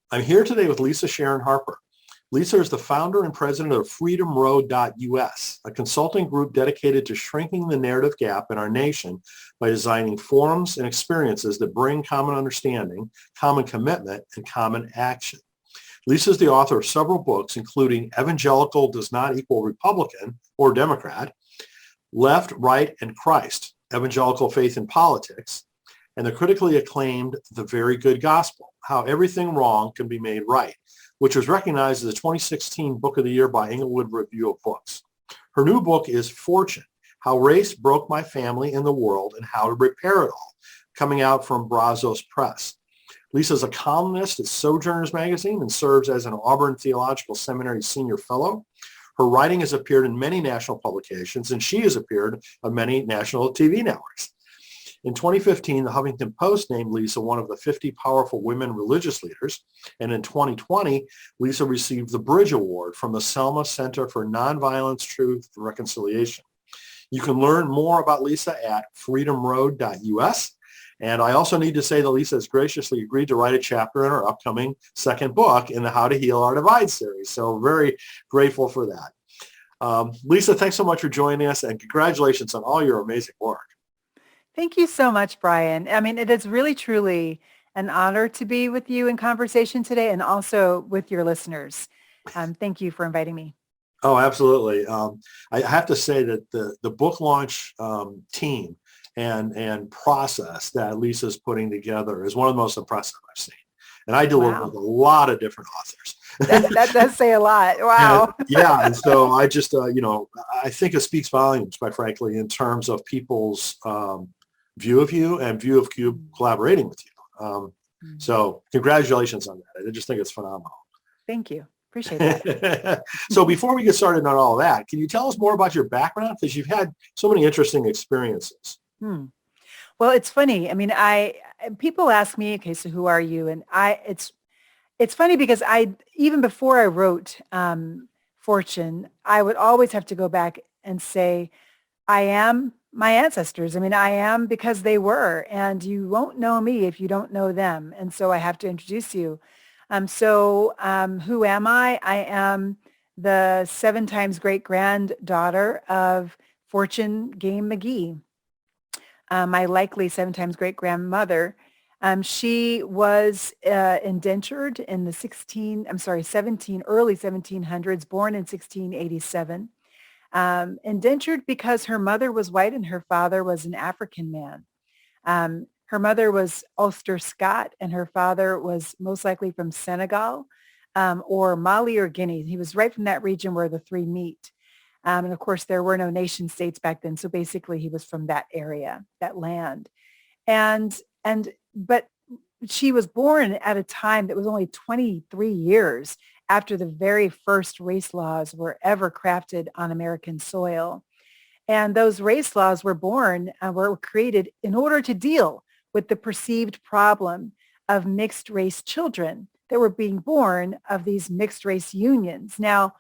I'm here today with Lisa Sharon Harper. Lisa is the founder and president of freedomroad.us, a consulting group dedicated to shrinking the narrative gap in our nation by designing forums and experiences that bring common understanding, common commitment, and common action. Lisa is the author of several books, including Evangelical Does Not Equal Republican or Democrat, Left, Right, and Christ, Evangelical Faith in Politics, and the critically acclaimed The Very Good Gospel, How Everything Wrong Can Be Made Right, which was recognized as the 2016 Book of the Year by Englewood Review of Books. Her new book is Fortune, How Race Broke My Family and the World and How to Repair It All, coming out from Brazos Press. Lisa is a columnist at Sojourners Magazine and serves as an Auburn Theological Seminary Senior Fellow. Her writing has appeared in many national publications, and she has appeared on many national TV networks. In 2015, the Huffington Post named Lisa one of the 50 powerful women religious leaders. And in 2020, Lisa received the Bridge Award from the Selma Center for Nonviolence, Truth, and Reconciliation. You can learn more about Lisa at freedomroad.us. And I also need to say that Lisa has graciously agreed to write a chapter in her upcoming second book in the How to Heal Our Divide series. So very grateful for that. Lisa, thanks so much for joining us, and congratulations on all your amazing work. Thank you so much, Brian. I mean, it is really, truly an honor to be with you in conversation today and also with your listeners. Thank you for inviting me. Oh, absolutely. I have to say that the book launch team and process that Lisa's putting together is one of the most impressive I've seen. And I deal with a lot of different authors. That does say a lot. Wow. And so I just, I think it speaks volumes, quite frankly, in terms of people's view of you and view of Cube collaborating with you. So congratulations on that. I just think it's phenomenal. Thank you. Appreciate that. So before we get started on all that, can you tell us more about your background? Because you've had so many interesting experiences. Well, it's funny. I mean, people ask me, okay, so who are you? And it's funny because even before I wrote Fortune, I would always have to go back and say, I am my ancestors. I mean, I am because they were, and you won't know me if you don't know them. And so I have to introduce you. Who am I? I am the 7 times great granddaughter of Fortune Game McGee. My likely 7 times great grandmother. She was indentured in the early 1700s, born in 1687. Indentured because her mother was white and her father was an African man. Her mother was Ulster Scot and her father was most likely from Senegal or Mali or Guinea. He was right from that region where the three meet. And of course, there were no nation states back then. So basically, he was from that area, that land. But she was born at a time that was only 23 years after the very first race laws were ever crafted on American soil. And those race laws were created in order to deal with the perceived problem of mixed race children that were being born of these mixed race unions. Now,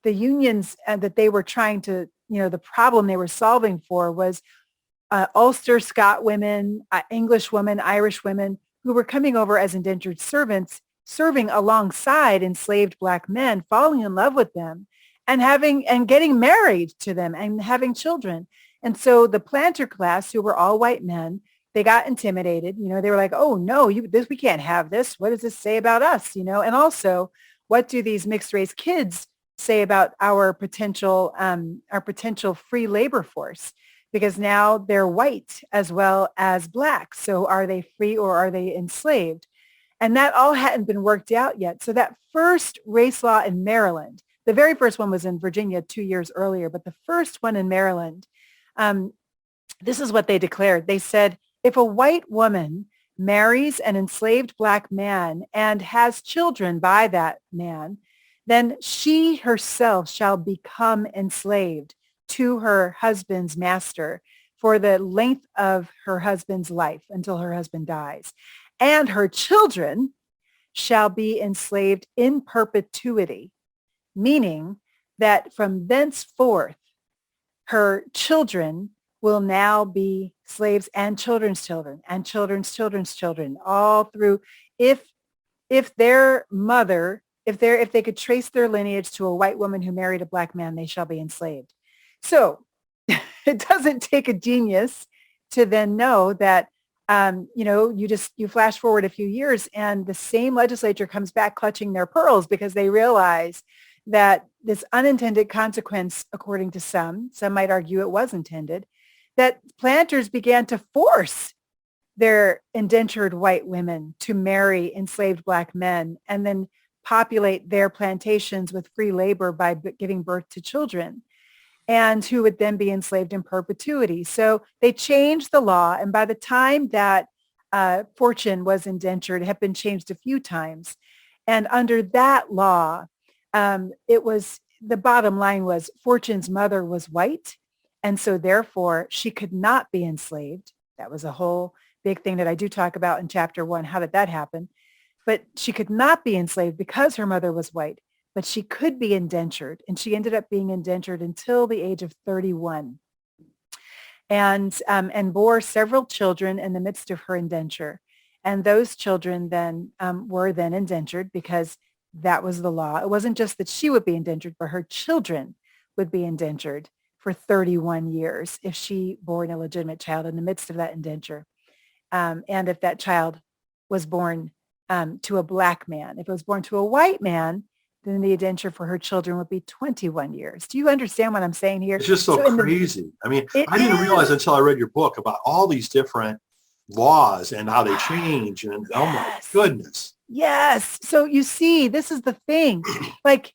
the unions that they were trying to, the problem they were solving for was Ulster Scot women, English women, Irish women who were coming over as indentured servants, serving alongside enslaved Black men, falling in love with them and getting married to them and having children. And so the planter class, who were all white men, they got intimidated. They were like, oh, no, we can't have this. What does this say about us? And also, what do these mixed race kids say about our potential free labor force? Because now they're white as well as Black. So are they free or are they enslaved? And that all hadn't been worked out yet. So that first race law in Maryland, the very first one was in Virginia 2 years earlier, but the first one in Maryland, this is what they declared. They said, if a white woman marries an enslaved Black man and has children by that man, then she herself shall become enslaved to her husband's master for the length of her husband's life until her husband dies. And her children shall be enslaved in perpetuity, meaning that from thenceforth, her children will now be slaves and children's children and children's children's children, all through. If if their mother, if they could trace their lineage to a white woman who married a black man, they shall be enslaved. So it doesn't take a genius to then know that, you flash forward a few years and the same legislature comes back clutching their pearls because they realize that this unintended consequence, according to some might argue it was intended, that planters began to force their indentured white women to marry enslaved black men and then populate their plantations with free labor by giving birth to children, and who would then be enslaved in perpetuity. So they changed the law. And by the time that fortune was indentured, it had been changed a few times. And under that law, the bottom line was fortune's mother was white. And so therefore she could not be enslaved. That was a whole big thing that I do talk about in chapter 1. How did that happen? But she could not be enslaved because her mother was white, but she could be indentured. And she ended up being indentured until the age of 31 and bore several children in the midst of her indenture. And those children then were then indentured because that was the law. It wasn't just that she would be indentured, but her children would be indentured for 31 years if she bore an illegitimate child in the midst of that indenture. And if that child was born to a black man. If it was born to a white man, then the indenture for her children would be 21 years. Do you understand what I'm saying here? It's just so crazy. I mean, I didn't realize until I read your book about all these different laws and how they change. And oh my goodness. Yes. So you see, this is the thing. Like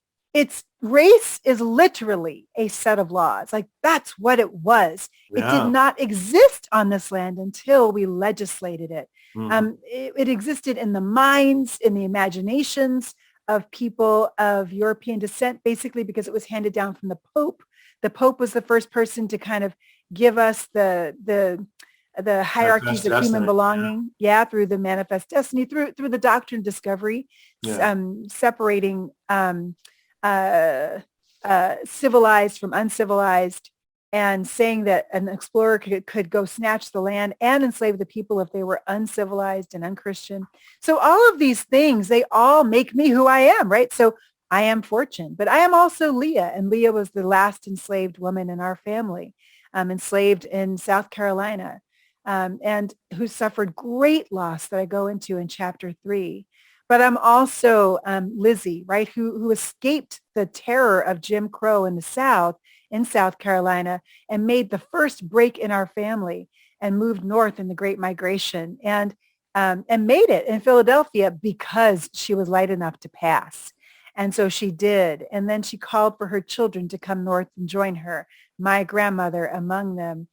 race is literally a set of laws. Like that's what it was. Yeah. It did not exist on this land until we legislated it. Mm-hmm. It existed in the minds, in the imaginations of people of European descent, basically because it was handed down from the Pope. The Pope was the first person to kind of give us the hierarchies of human belonging, through the manifest destiny, through the doctrine of discovery, separating civilized from uncivilized, and saying that an explorer could go snatch the land and enslave the people if they were uncivilized and unchristian. So all of these things, they all make me who I am, right? So I am Fortune, but I am also Leah, and Leah was the last enslaved woman in our family, enslaved in South Carolina, and who suffered great loss that I go into in chapter 3. But I'm also Lizzie, right, who escaped the terror of Jim Crow in the South, in South Carolina, and made the first break in our family and moved north in the Great Migration and made it in Philadelphia because she was light enough to pass. And so she did. And then she called for her children to come north and join her, my grandmother among them,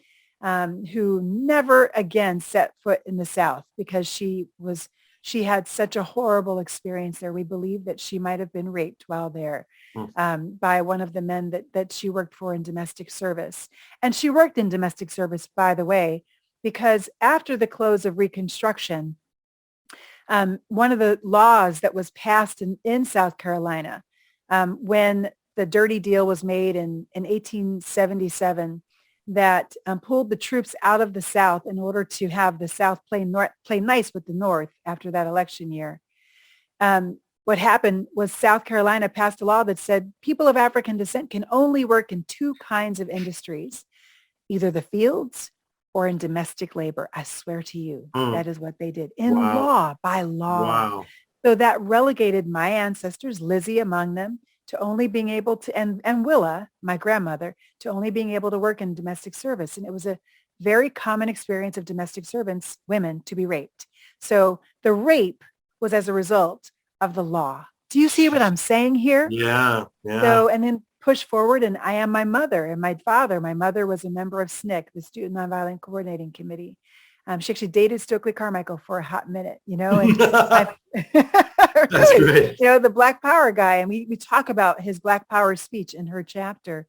who never again set foot in the South because she had such a horrible experience there. We believe that she might have been raped while there by one of the men that she worked for in domestic service. And she worked in domestic service, by the way, because after the close of Reconstruction, one of the laws that was passed in South Carolina when the dirty deal was made in 1877 that pulled the troops out of the South in order to have the South play nice with the North after that election year. What happened was South Carolina passed a law that said people of African descent can only work in 2 kinds of industries, either the fields or in domestic labor. I swear to you, that is what they did by law. Wow. So that relegated my ancestors, Lizzie among them, to only being able to, and Willa, my grandmother, to only being able to work in domestic service. And it was a very common experience of domestic servants, women, to be raped. So the rape was as a result of the law. Do you see what I'm saying here? Yeah, yeah. So, and then push forward, and I am my mother and my father. My mother was a member of SNCC, the Student Nonviolent Coordinating Committee. She actually dated Stokely Carmichael for a hot minute, And That's great. The Black Power guy. And we talk about his Black Power speech in her chapter.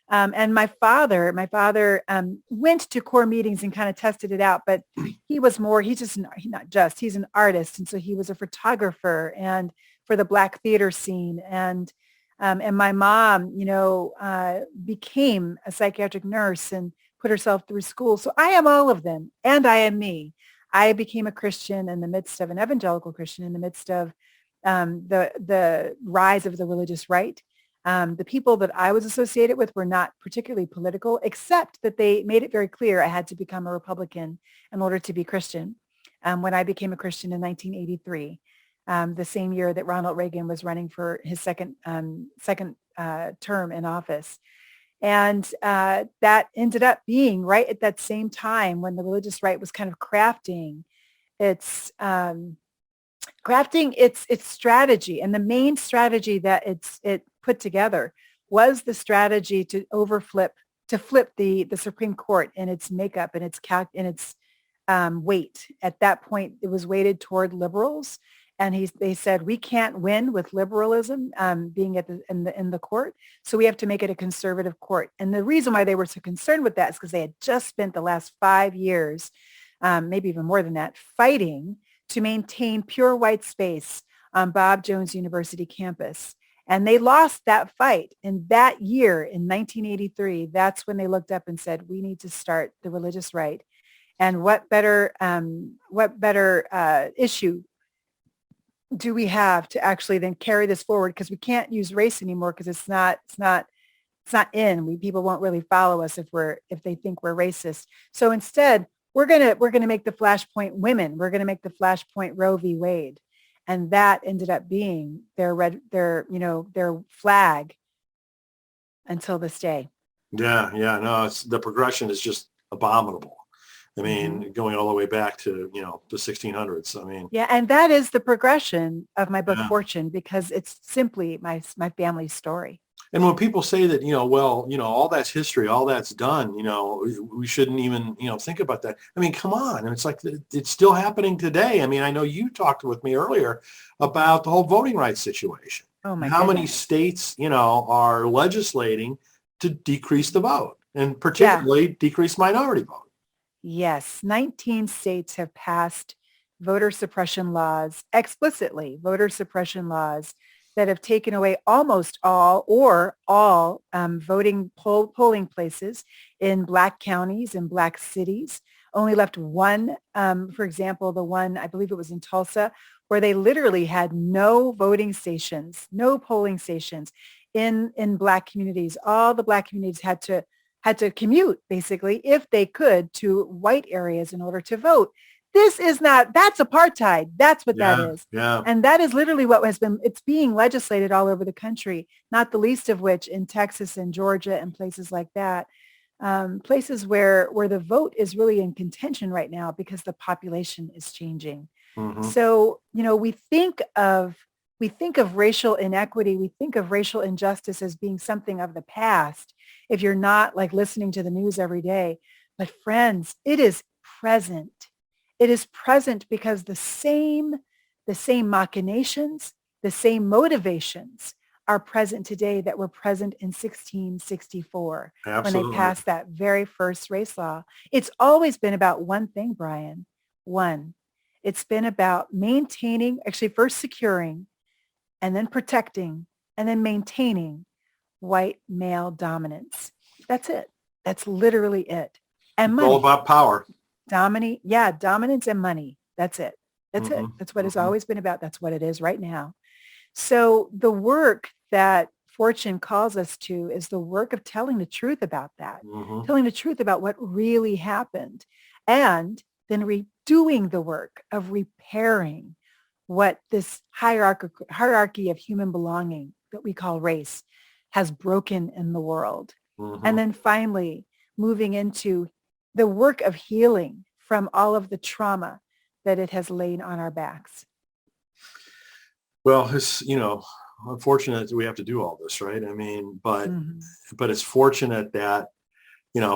And my father went to core meetings and kind of tested it out, but he's an artist. And so he was a photographer and for the Black theater scene. And my mom, became a psychiatric nurse and put herself through school. So I am all of them, and I am me. I became a Christian in the midst of an evangelical Christian in the midst of the rise of the religious right. The people that I was associated with were not particularly political, except that they made it very clear I had to become a Republican in order to be Christian. When I became a Christian in 1983, the same year that Ronald Reagan was running for his second term in office. And that ended up being right at that same time when the religious right was kind of crafting its its strategy. And the main strategy that it put together was the strategy to flip the Supreme Court in its makeup and its weight. At that point, it was weighted toward liberals. And they said, we can't win with liberalism being in the court, so we have to make it a conservative court. And the reason why they were so concerned with that is because they had just spent the last 5 years, maybe even more than that, fighting to maintain pure white space on Bob Jones University campus. And they lost that fight. And that year in 1983, that's when they looked up and said, we need to start the religious right. And what better issue do we have to actually then carry this forward? Because we can't use race anymore because it's not in. People won't really follow us if they think we're racist. So instead, we're gonna make the flashpoint women. We're gonna make the flashpoint Roe v. Wade, and that ended up being their flag until this day. Yeah, no, the progression is just abominable. I mean, going all the way back to, the 1600s. I mean. Yeah, and that is the progression of my book, Fortune, because it's simply my family's story. And when people say that, all that's history, all that's done, we shouldn't even, think about that. I mean, come on. And it's like, it's still happening today. I mean, I know you talked with me earlier about the whole voting rights situation. Oh my How goodness. many states, are legislating to decrease the vote and particularly decrease minority vote. Yes, 19 states have passed voter suppression laws, explicitly voter suppression laws that have taken away almost all polling places in Black counties and Black cities. Only left one, for example, the one, I believe it was in Tulsa, where they literally had no voting stations, no polling stations in Black communities. All the Black communities had to commute, basically, if they could, to white areas in order to vote. That's apartheid. That's what that is. Yeah. And that is literally it's being legislated all over the country, not the least of which in Texas and Georgia and places like that, places where the vote is really in contention right now because the population is changing. Mm-hmm. So, we think of racial inequity, we think of racial injustice as being something of the past if you're not like listening to the news every day. But friends, it is present. It is present because the same machinations, the same motivations are present today that were present in 1664. Absolutely. When they passed that very first race law. It's always been about one thing, Brian. One. It's been about maintaining, actually first securing, and then protecting, and then maintaining white male dominance. That's it. That's literally it. And money. All about power. Dominance and money. That's it. That's it. That's what it's always been about. That's what it is right now. So the work that Fortune calls us to is the work of telling the truth about that, telling the truth about what really happened, and then redoing the work of repairing what this hierarchy of human belonging that we call race has broken in the world. And then finally moving into the work of healing from all of the trauma that it has laid on our backs. Well, it's, unfortunate that we have to do all this, right? I mean, but it's fortunate that,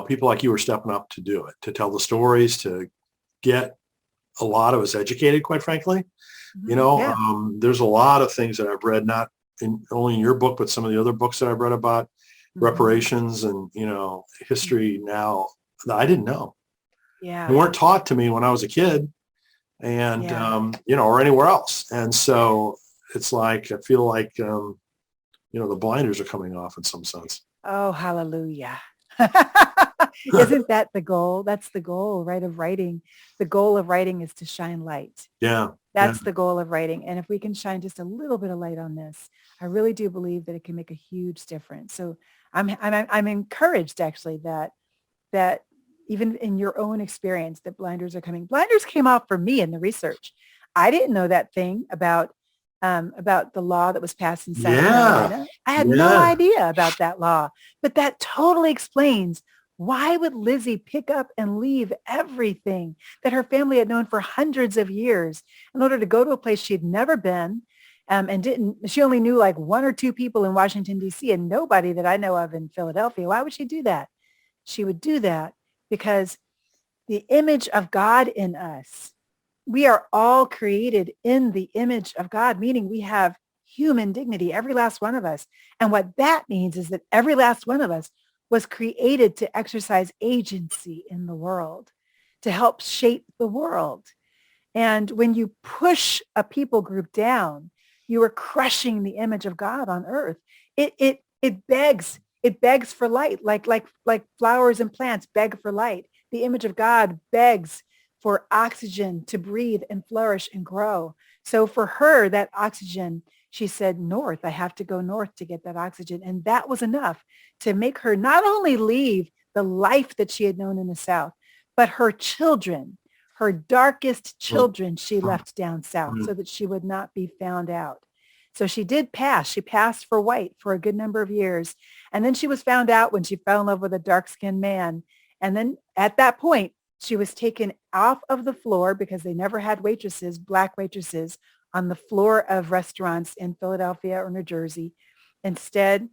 people like you are stepping up to do it, to tell the stories, to get a lot of us educated, quite frankly. There's a lot of things that I've read, not only in your book, but some of the other books that I've read about reparations and, history now that I didn't know. Yeah. They weren't taught to me when I was a kid and, or anywhere else. And so it's like, I feel like, the blinders are coming off in some sense. Oh, hallelujah. Isn't that the goal? That's the goal, right, of writing. The goal of writing is to shine light. Yeah. That's the goal of writing. And if we can shine just a little bit of light on this, I really do believe that it can make a huge difference. So I'm encouraged actually that even in your own experience that blinders are coming. Blinders came off for me in the research. I didn't know that thing about the law that was passed in South Yeah. Carolina. I had no Yeah. idea about that law, but that totally explains why would Lizzie pick up and leave everything that her family had known for hundreds of years in order to go to a place she'd never been and she only knew like one or two people in Washington, D.C. and nobody that I know of in Philadelphia. Why would she do that? She would do that because the image of God in us, we are all created in the image of God, meaning we have human dignity, every last one of us. And what that means is that every last one of us was created to exercise agency in the world, to help shape the world. And when you push a people group down, you are crushing the image of God on earth. It begs for light, like flowers and plants beg for light. The image of God begs for oxygen to breathe and flourish and grow. So for her, that oxygen, she said, north, I have to go north to get that oxygen. And that was enough to make her not only leave the life that she had known in the South, but her children, her darkest children, she left down south so that she would not be found out. So she did pass. She passed for white for a good number of years. And then she was found out when she fell in love with a dark-skinned man. And then at that point, she was taken off of the floor because they never had waitresses, black waitresses, on the floor of restaurants in Philadelphia or New Jersey. Instead,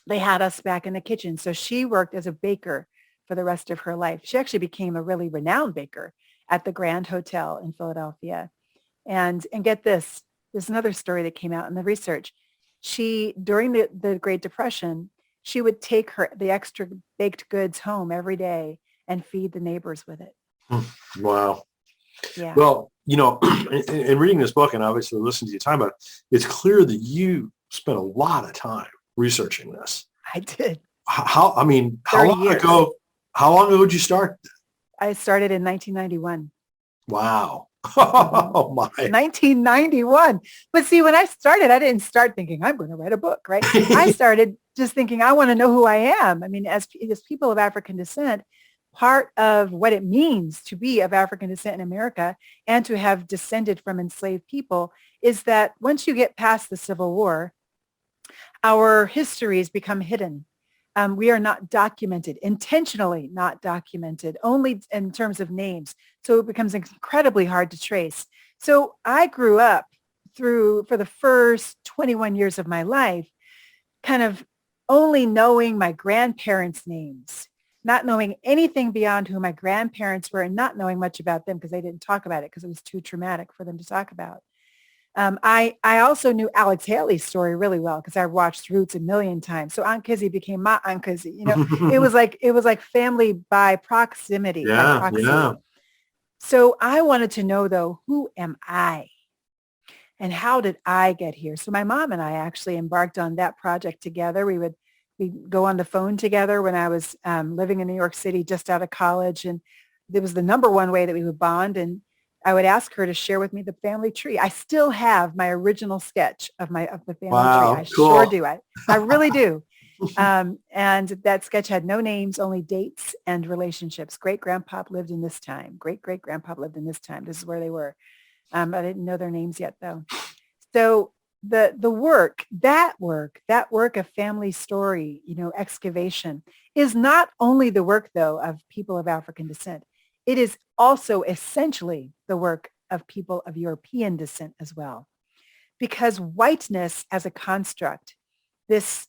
they had us back in the kitchen. So she worked as a baker for the rest of her life. She actually became a really renowned baker at the Grand Hotel in Philadelphia. And get this, there's another story that came out in the research. She, during the Great Depression, she would take the extra baked goods home every day and feed the neighbors with it. Wow. Yeah. Well, in reading this book and obviously listening to you talk about it, it's clear that you spent a lot of time researching this. I did. How 30 years. How long ago did you start? I started in 1991. Wow. Oh my. 1991. But see, when I started, I didn't start thinking I'm going to write a book, right? I started just thinking I want to know who I am. I mean, as people of African descent, part of what it means to be of African descent in America and to have descended from enslaved people is that once you get past the Civil War, our histories become hidden. We are not documented, intentionally not documented, only in terms of names. So it becomes incredibly hard to trace. So I grew up for the first 21 years of my life, kind of only knowing my grandparents' names, not knowing anything beyond who my grandparents were and not knowing much about them because they didn't talk about it because it was too traumatic for them to talk about. I also knew Alex Haley's story really well because I watched Roots a million times. So Aunt Kizzy became my Aunt Kizzy. It was like family by proximity. Yeah, by proxy. yeah. So I wanted to know though, who am I? And how did I get here? So my mom and I actually embarked on that project together. We'd go on the phone together when I was living in New York City, just out of college. And it was the number one way that we would bond. And I would ask her to share with me the family tree. I still have my original sketch of the family tree. I cool. Sure do. I really do. And that sketch had no names, only dates and relationships. Great-grandpa lived in this time. Great-great-grandpa lived in this time. This is where they were. I didn't know their names yet, though. So the work, that work of family story, excavation is not only the work, though, of people of African descent. It is also essentially the work of people of European descent as well. Because whiteness as a construct, this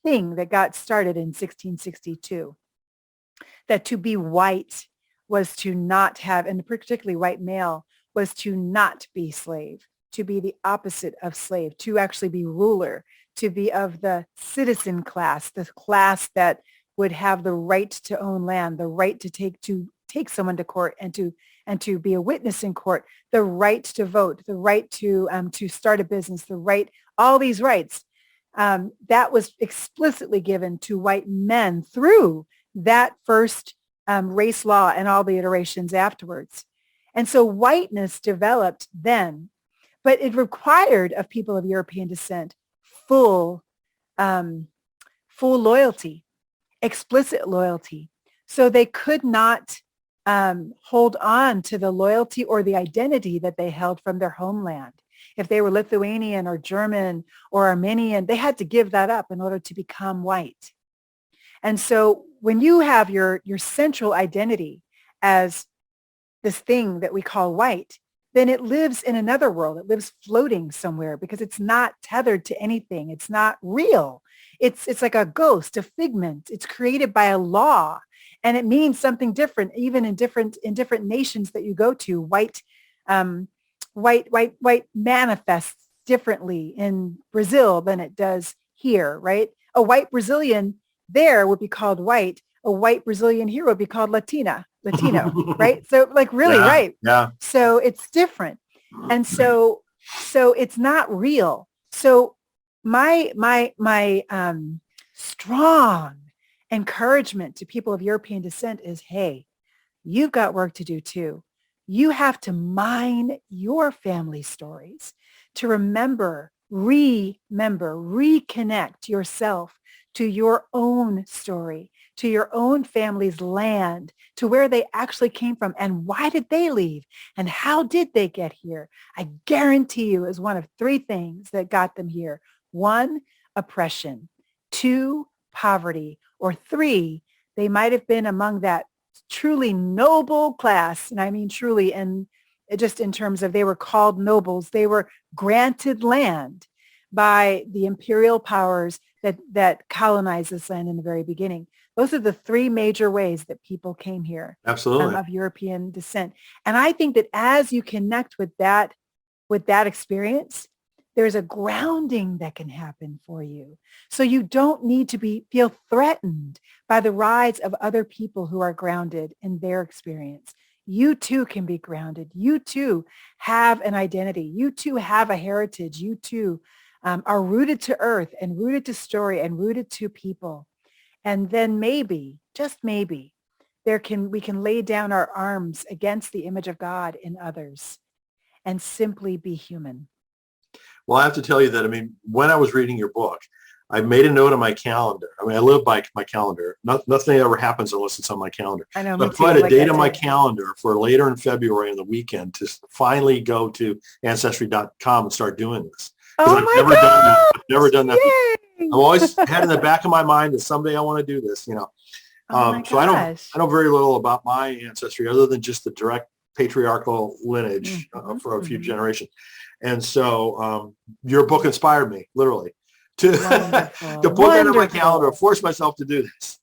thing that got started in 1662, that to be white was to not have, and particularly white male, was to not be slave, to be the opposite of slave, to actually be ruler, to be of the citizen class, the class that would have the right to own land, the right to take someone to court and to be a witness in court, the right to vote, the right to start a business, the right, all these rights. That was explicitly given to white men through that first race law and all the iterations afterwards. And so whiteness developed then, but it required of people of European descent full, um, full loyalty, explicit loyalty. So they could not hold on to the loyalty or the identity that they held from their homeland. If they were Lithuanian or German or Armenian, they had to give that up in order to become white. And so when you have your central identity as this thing that we call white, then it lives in another world. It lives floating somewhere because it's not tethered to anything. It's not real. It's like a ghost, a figment. It's created by a law, and it means something different, even in different nations that you go to. White manifests differently in Brazil than it does here, right? A white Brazilian there would be called white. A white Brazilian here would be called Latino, right? So like really, Yeah, right. yeah. So it's different. And so it's not real. So my strong encouragement to people of European descent is, hey, you've got work to do too. You have to mine your family stories to reconnect yourself to your own story, to your own family's land, to where they actually came from and why did they leave and how did they get here? I guarantee you is one of three things that got them here. One, oppression. Two, poverty. Or three, they might have been among that truly noble class. And I mean truly, and just in terms of they were called nobles, they were granted land by the imperial powers that colonized this land in the very beginning. Those are the three major ways that people came here. Absolutely. Of European descent. And I think that as you connect with that experience, there's a grounding that can happen for you. So you don't need to feel threatened by the rise of other people who are grounded in their experience. You too can be grounded. You too have an identity. You too have a heritage. You too are rooted to earth and rooted to story and rooted to people. And then maybe, just maybe, we can lay down our arms against the image of God in others and simply be human. Well, I have to tell you that, I mean, when I was reading your book, I made a note on my calendar. I mean, I live by my calendar. Nothing ever happens unless it's on my calendar. I know, So I me too. put a Like date that on my too. calendar for later in February on the weekend to finally go to Ancestry.com and start doing this. Because Oh I've my never done that. God! I've never done that before. Yay! I've always had in the back of my mind that someday I want to do this, you know. Oh my So I gosh. know very little about my ancestry other than just the direct patriarchal lineage for a few generations. And so your book inspired me, literally, to Wonderful. to put that on my calendar, force myself to do this.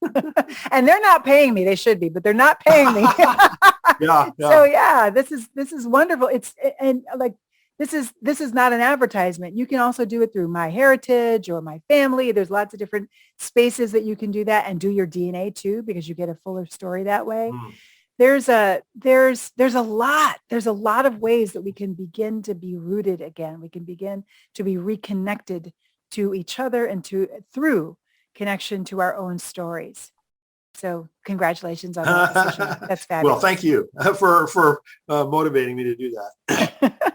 And they're not paying me. They should be, but they're not paying me. Yeah. So yeah, this is wonderful. This is not an advertisement. You can also do it through MyHeritage or My Family. There's lots of different spaces that you can do that and do your DNA too, because you get a fuller story that way. There's a lot of ways that we can begin to be rooted again. We can begin to be reconnected to each other and through connection to our own stories. So congratulations on that decision. That's fabulous. Well, thank you for motivating me to do that.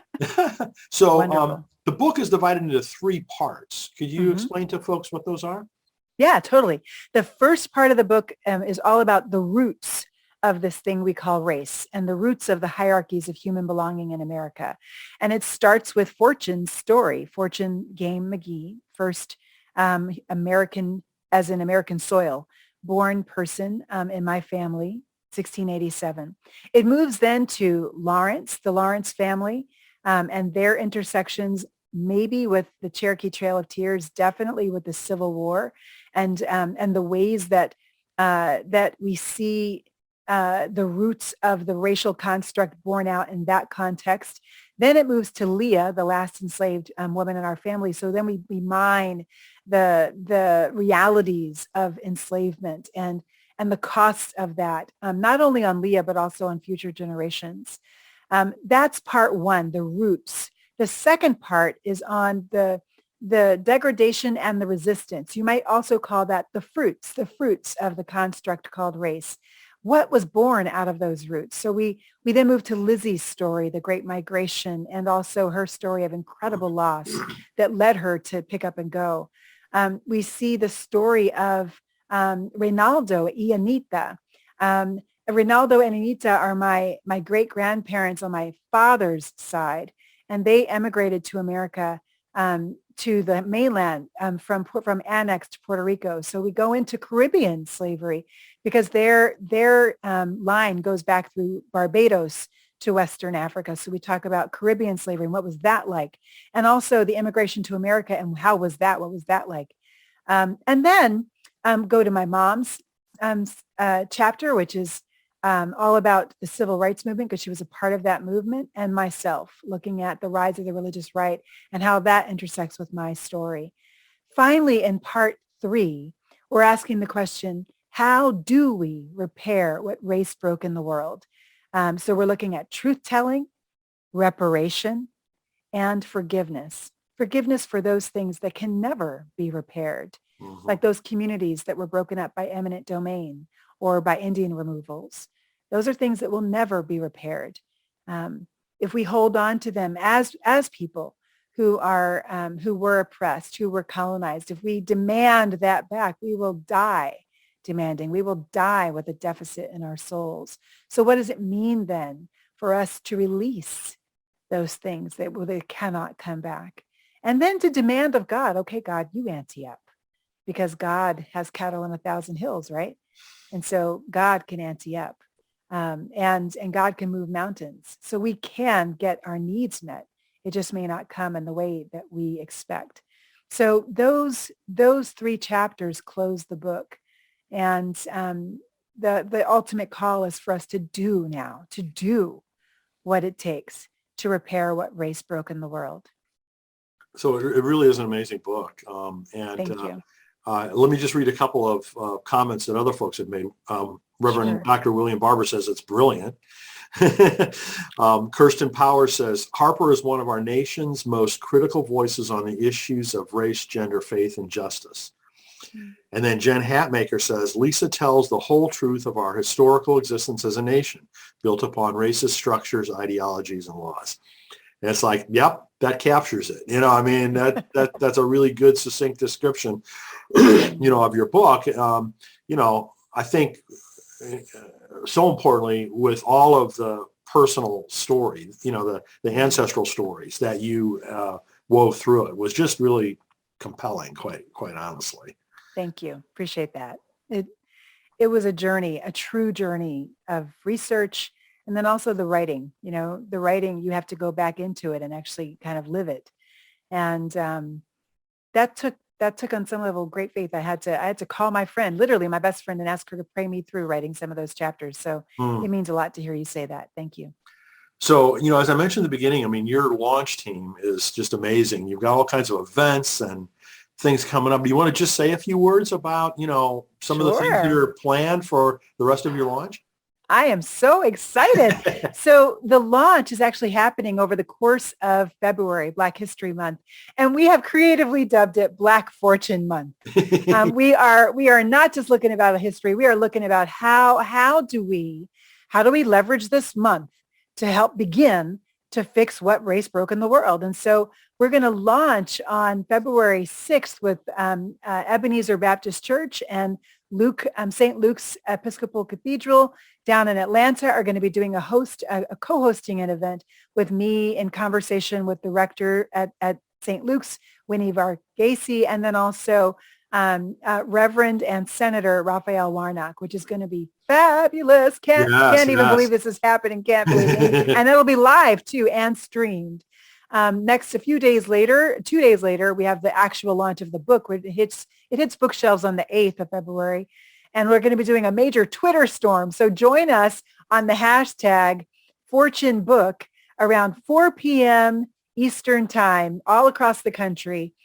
So the book is divided into three parts. Could you explain to folks what those are? Yeah, totally. The first part of the book is all about the roots of this thing we call race and the roots of the hierarchies of human belonging in America. And it starts with Fortune's story. Fortune Game McGee, first American, as in American soil, born person in my family, 1687. It moves then to Lawrence, the Lawrence family, and their intersections, maybe with the Cherokee Trail of Tears, definitely with the Civil War, and the ways that we see the roots of the racial construct borne out in that context. Then it moves to Leah, the last enslaved woman in our family. So then we mine the realities of enslavement and the costs of that, not only on Leah, but also on future generations. That's part one, the roots. The second part is on the the degradation and the resistance. You might also call that the fruits of the construct called race. What was born out of those roots? So we then move to Lizzie's story, the Great Migration, and also her story of incredible loss that led her to pick up and go. We see the story of Reynaldo y Anita. Reynaldo and Anita are my great-grandparents on my father's side, and they emigrated to America, to the mainland, from annexed Puerto Rico. So we go into Caribbean slavery because their line goes back through Barbados to Western Africa. So we talk about Caribbean slavery and what was that like, and also the immigration to America and how was that? What was that like? And then go to my mom's chapter, which is all about the civil rights movement, because she was a part of that movement, and myself, looking at the rise of the religious right and how that intersects with my story. Finally, in part 3, we're asking the question, how do we repair what race broke in the world? So we're looking at truth-telling, reparation, and forgiveness. Forgiveness for those things that can never be repaired, like those communities that were broken up by eminent domain or by Indian removals. Those are things that will never be repaired. If we hold on to them as people who were oppressed, who were colonized, if we demand that back, we will die demanding. We will die with a deficit in our souls. So what does it mean then for us to release those things that they cannot come back? And then to demand of God, okay, God, you ante up, because God has cattle on 1,000 hills, right? And so God can ante up, and God can move mountains. So we can get our needs met. It just may not come in the way that we expect. So those 3 chapters close the book. And the ultimate call is for us to do what it takes to repair what race broke in the world. So it really is an amazing book. Thank you. Let me just read a couple of comments that other folks have made. Reverend Sure. Dr. William Barber says it's brilliant. Kirsten Power says, Harper is one of our nation's most critical voices on the issues of race, gender, faith, and justice. And then Jen Hatmaker says, Lisa tells the whole truth of our historical existence as a nation, built upon racist structures, ideologies, and laws. And it's like, yep, that captures it. I mean, that's a really good, succinct description, of your book. I think so importantly, with all of the personal stories, the ancestral stories that you wove through it, was just really compelling, quite honestly. Thank you. Appreciate that. It was a journey, a true journey of research. And then also the writing, the writing, you have to go back into it and actually kind of live it. And that took on some level great faith. I had to call my friend, literally my best friend, and ask her to pray me through writing some of those chapters. So it means a lot to hear you say that. Thank you. So, as I mentioned at the beginning, I mean, your launch team is just amazing. You've got all kinds of events and things coming up. Do you want to just say a few words about, some of the things that are planned for the rest of your launch? I am so excited. So the launch is actually happening over the course of February, Black History Month, and we have creatively dubbed it Black Fortune Month. We are not just looking about a history. We are looking about how do we leverage this month to help begin to fix what race broke in the world. And so we're going to launch on February 6th with Ebenezer Baptist Church and St. Luke's Episcopal Cathedral down in Atlanta are going to be doing a co-hosting an event with me in conversation with the rector at St. Luke's, Winnie Varghese, and then also Reverend and Senator Raphael Warnock, which is going to be fabulous. Can't even believe this is happening. Can't believe it. And it'll be live too and streamed. Next, 2 days later, we have the actual launch of the book. It hits bookshelves on the 8th of February. And we're going to be doing a major Twitter storm. So join us on the hashtag Fortune Book around 4 p.m. Eastern time all across the country.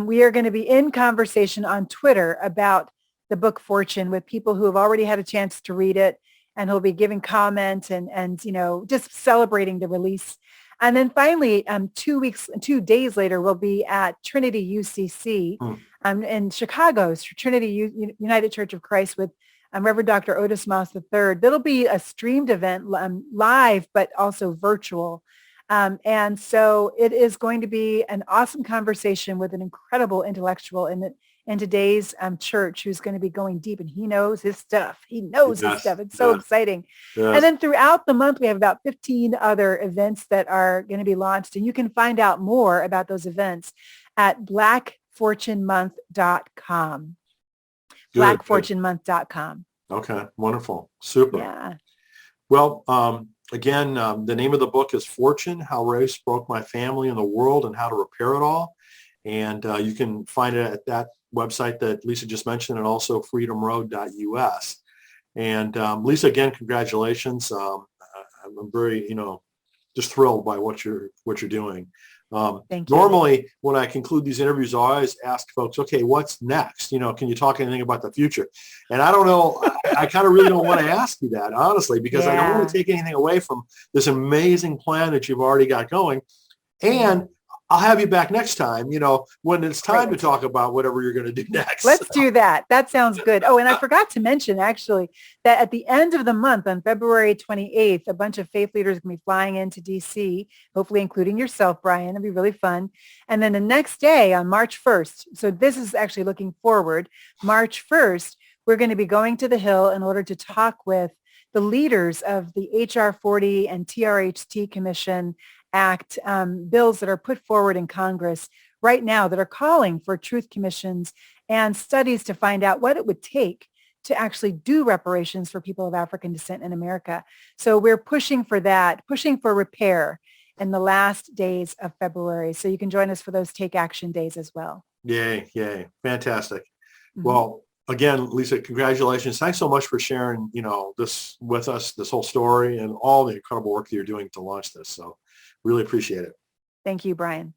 We are going to be in conversation on Twitter about the book Fortune with people who have already had a chance to read it, and who'll be giving comments and just celebrating the release. And then finally, 2 days later, we'll be at Trinity UCC in Chicago, Trinity United Church of Christ with Reverend Dr. Otis Moss III. That'll be a streamed event, live, but also virtual. And so it is going to be an awesome conversation with an incredible intellectual in today's church who's going to be going deep, and he knows his stuff. He knows his stuff. It's so exciting. Yes. And then throughout the month, we have about 15 other events that are going to be launched, and you can find out more about those events at blackfortunemonth.com. blackfortunemonth.com. Okay, wonderful. Super. Yeah. Well, again, the name of the book is Fortune, How Race Broke My Family and the World and How to Repair It All. And you can find it at that website that Lisa just mentioned, and also freedomroad.us. And Lisa, again, congratulations. I'm very, just thrilled by what you're doing. Thank you. Normally, when I conclude these interviews, I always ask folks, okay, what's next? Can you talk anything about the future? And I don't know, I kind of really don't want to ask you that, honestly, because I don't want to take anything away from this amazing plan that you've already got going. And I'll have you back next time, when it's time to talk about whatever you're going to do next. Let's do that. That sounds good. Oh, and I forgot to mention, actually, that at the end of the month, on February 28th, a bunch of faith leaders are going to be flying into D.C., hopefully including yourself, Brian. It'll be really fun. And then the next day, on March 1st, so this is actually looking forward, March 1st, we're going to be going to the Hill in order to talk with the leaders of the H.R. 40 and TRHT Commission Act bills that are put forward in Congress right now that are calling for truth commissions and studies to find out what it would take to actually do reparations for people of African descent in America. So we're pushing for that, pushing for repair in the last days of February. So you can join us for those Take Action days as well. Yay. Fantastic. Mm-hmm. Well, again, Lisa, congratulations. Thanks so much for sharing, this with us, this whole story and all the incredible work that you're doing to launch this. So really appreciate it. Thank you, Brian.